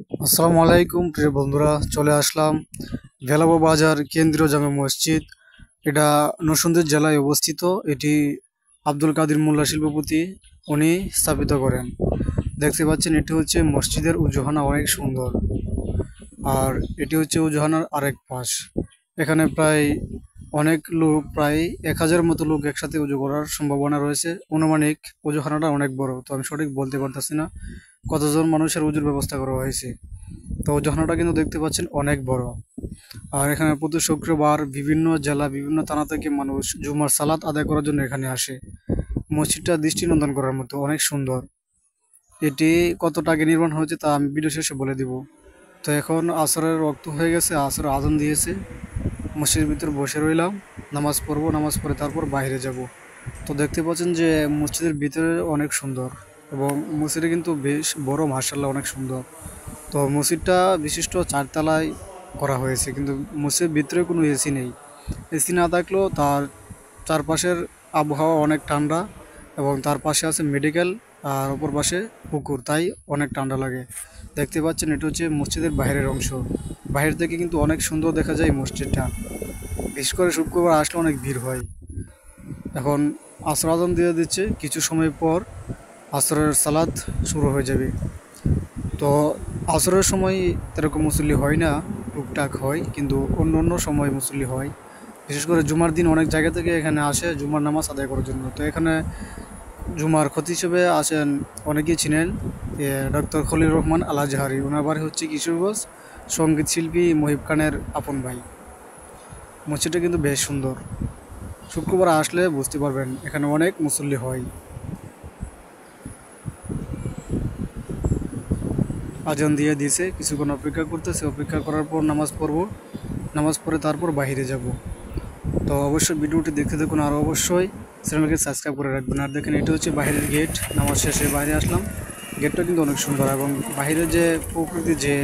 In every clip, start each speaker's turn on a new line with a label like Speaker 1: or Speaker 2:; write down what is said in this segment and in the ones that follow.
Speaker 1: আসসালামু আলাইকুম প্রিয় বন্ধুরা, চলে আসলাম ভেলাবো বাজার কেন্দ্রীয় জামে মসজিদ। এটা নরসিংদী জেলায় অবস্থিত। এটি আব্দুল কাদের মোল্লা শিল্পপতি উনি স্থাপিত করেন। দেখতে পাচ্ছেন এটি হচ্ছে মসজিদের উজুহানা, অনেক সুন্দর। আর এটি হচ্ছে উজুহানার আরেক পাশ। এখানে প্রায় অনেক লোক, প্রায় 1000 মতো লোক একসাথে উজু করার সম্ভাবনা রয়েছে। অনুমানিক উজুখানাটা অনেক বড়, তো আমি সঠিক বলতে পারতেছি না কতজন মানুষের উজুর ব্যবস্থা করা হয়েছে। তো উজুখানাটা কিন্তু দেখতে পাচ্ছেন অনেক বড়। আর এখানে প্রতি শুক্রবার বিভিন্ন জেলা, বিভিন্ন থানা থেকে মানুষ জুমার সালাত আদায় করার জন্য এখানে আসে। মসজিদটা দৃষ্টিনন্দন করার মতো, অনেক সুন্দর। এটি কত টাকা নির্মাণ হয়েছে তা আমি ভিডিও শেষে বলে দিব। তো এখন আসরের রক্ত হয়ে গেছে, আসরের আজান দিয়েছে। মসজিদের ভিতরে বসে রইলাম, নামাজ পড়বো, নামাজ পড়ে তারপর বাইরে যাব। তো দেখতে পাচ্ছেন যে মসজিদের ভিতরে অনেক সুন্দর, এবং মসজিদে কিন্তু বেশ বড়, মাশাআল্লাহ অনেক সুন্দর। তো মসজিদটা বিশিষ্ট 4 তলায় করা হয়েছে, কিন্তু মসজিদের ভিতরে কোনো এসি নেই। এসি না থাকলেও তার চারপাশের আবহাওয়া অনেক ঠান্ডা, এবং তার পাশে আছে মেডিকেল, আর অপর পাশে পুকুর, তাই অনেক ঠান্ডা লাগে। দেখতে পাচ্ছেন এটা হচ্ছে মসজিদের বাইরের অংশ। বাইরে থেকে কিন্তু অনেক সুন্দর দেখা যায় মসজিদটা। বিশেষ করে শুক্রবার আসলে অনেক ভিড় হয়। এখন আসর আজান দিয়ে দিচ্ছে, কিছু সময় পর আসরের সালাত শুরু হয়ে যাবে। তো আসরের সময় এরকম মুসল্লি হয় না, টুকটাক হয়, কিন্তু অন্য অন্য সময় মুসল্লি হয়। বিশেষ করে জুমার দিন অনেক জায়গা থেকে এখানে আসে জুমার নামাজ আদায় করার জন্য। তো এখানে জুমার খতিব হিসেবে আসেন, অনেকেই চিনেন, ডক্টর খলিল রহমান আল আজহারি। ওনার বাড়ি হচ্ছে কিশোরগঞ্জ। সঙ্গীত শিল্পী মহিব খানের আপন ভাই। মসজিদটা কিন্তু বেশ সুন্দর। শুক্রবার আসলে বুঝতে পারবেন এখানে অনেক মুসল্লি হয়। আজান দিয়ে দিয়েছে, কিছুক্ষণ অপেক্ষা করতেছে, অপেক্ষা করার পর নামাজ পড়বো, নামাজ পড়ে তারপর বাইরে যাব। তো অবশ্যই ভিডিওটি দেখতে দেখুন, আর অবশ্যই চ্যানেলকে সাবস্ক্রাইব করে রাখবেন। আর দেখেন এটা হচ্ছে বাইরের গেট। নামাজ শেষে বাইরে আসলাম। গেটটা কিন্তু অনেক সুন্দর, এবং বাইরের যে প্রকৃতির যে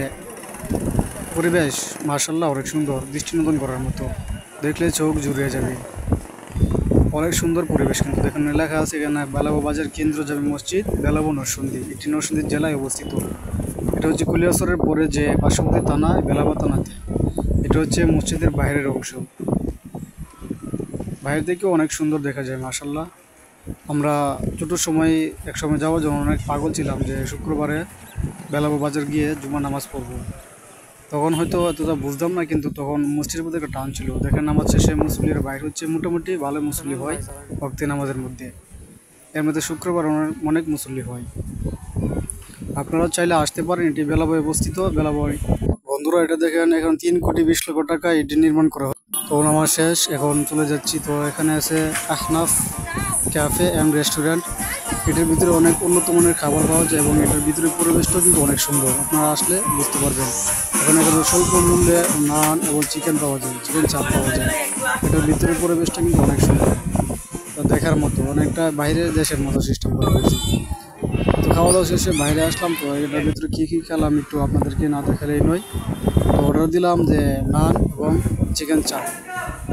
Speaker 1: পরিবেশ, মার্শাল্লাহ অনেক সুন্দর, দৃষ্টিনন্দন করার মতো, দেখলে চোখ জুড়িয়ে যাবে। অনেক সুন্দর পরিবেশ। কিন্তু দেখেন লেখা আছে এখানে বেলাবো বাজার কেন্দ্র জামে মসজিদ, বেলাবো নরসিংদী। এটি নরসিংদী জেলায় অবস্থিত। এটা হচ্ছে কুলিয়াসরের পরে যে পার্শ্ববর্তী থানা বেলাবো থানাতে। এটা হচ্ছে মসজিদের বাইরের অংশ। বাইরে থেকেও অনেক সুন্দর দেখা যায়, মাশাল্লাহ। আমরা ছোটোর সময় এক সময় যাওয়ার জন্য অনেক পাগল ছিলাম যে শুক্রবারে বেলাবো বাজার গিয়ে জুমা নামাজ পড়বো। তখন হয়তো এতটা বুঝতাম না, কিন্তু তখন মসজিদের মধ্যে একটা টান ছিল। দেখেন নামাজ শেষে মুসল্লির বাইরে হচ্ছে মোটামুটি ভালো মুসল্লি হয় ভক্তি নামাজের মধ্যে। এর মধ্যে শুক্রবার অনেক মুসল্লি হয়। আপনারা চাইলে আসতে পারেন, এটি বেলাবয় অবস্থিত। বেলাবয় বন্ধুরা, এটা দেখেন এখন 3,20,00,000 টাকা এটি নির্মাণ করা হয়। তো নামাজ শেষ, এখন চলে যাচ্ছি। তো এখানে আছে আহনাফ ক্যাফে অ্যান্ড রেস্টুরেন্ট। এটার ভিতরে অনেক উন্নত মানের খাবার পাওয়া যায়, এবং এটার ভিতরে পরিবেশটাও কিন্তু অনেক সুন্দর। আপনারা আসলে বুঝতে পারবেন। এখানে স্বল্প মূল্যে নান এবং চিকেন পাওয়া যায়, চিকেন চাপ পাওয়া যায়। এটার ভিতরে পরিবেশটা কিন্তু অনেক সুন্দর, তো দেখার মতো, অনেকটা বাইরের দেশের মতো সিস্টেম করা হয়েছে। তো খাওয়া দাওয়া শেষে বাইরে আসলাম। তো এটার ভিতরে কী কী খেলাম একটু আপনাদেরকে না দেখালেই নয়। তো অর্ডার দিলাম যে নান এবং চিকেন চাপ।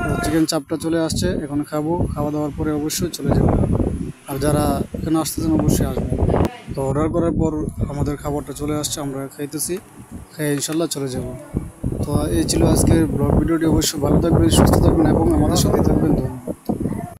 Speaker 1: তো চিকেন চাপটা চলে আসছে, এখন খাবো। খাওয়া দাওয়ার পরে অবশ্যই চলে যাবো। আর যারা এখানে আসতেছেন অবশ্যই আসবেন। তো অর্ডার করার পর আমাদের খাবারটা চলে আসছে, আমরা খাইতেছি, খেয়ে ইনশাল্লাহ চলে যাব। তো এই ছিল আজকের ব্লগ ভিডিওটি। অবশ্যই ভালো থাকবেন, সুস্থ থাকবেন, এবং আমাদের সাথে থাকবেন। ধন্যবাদ।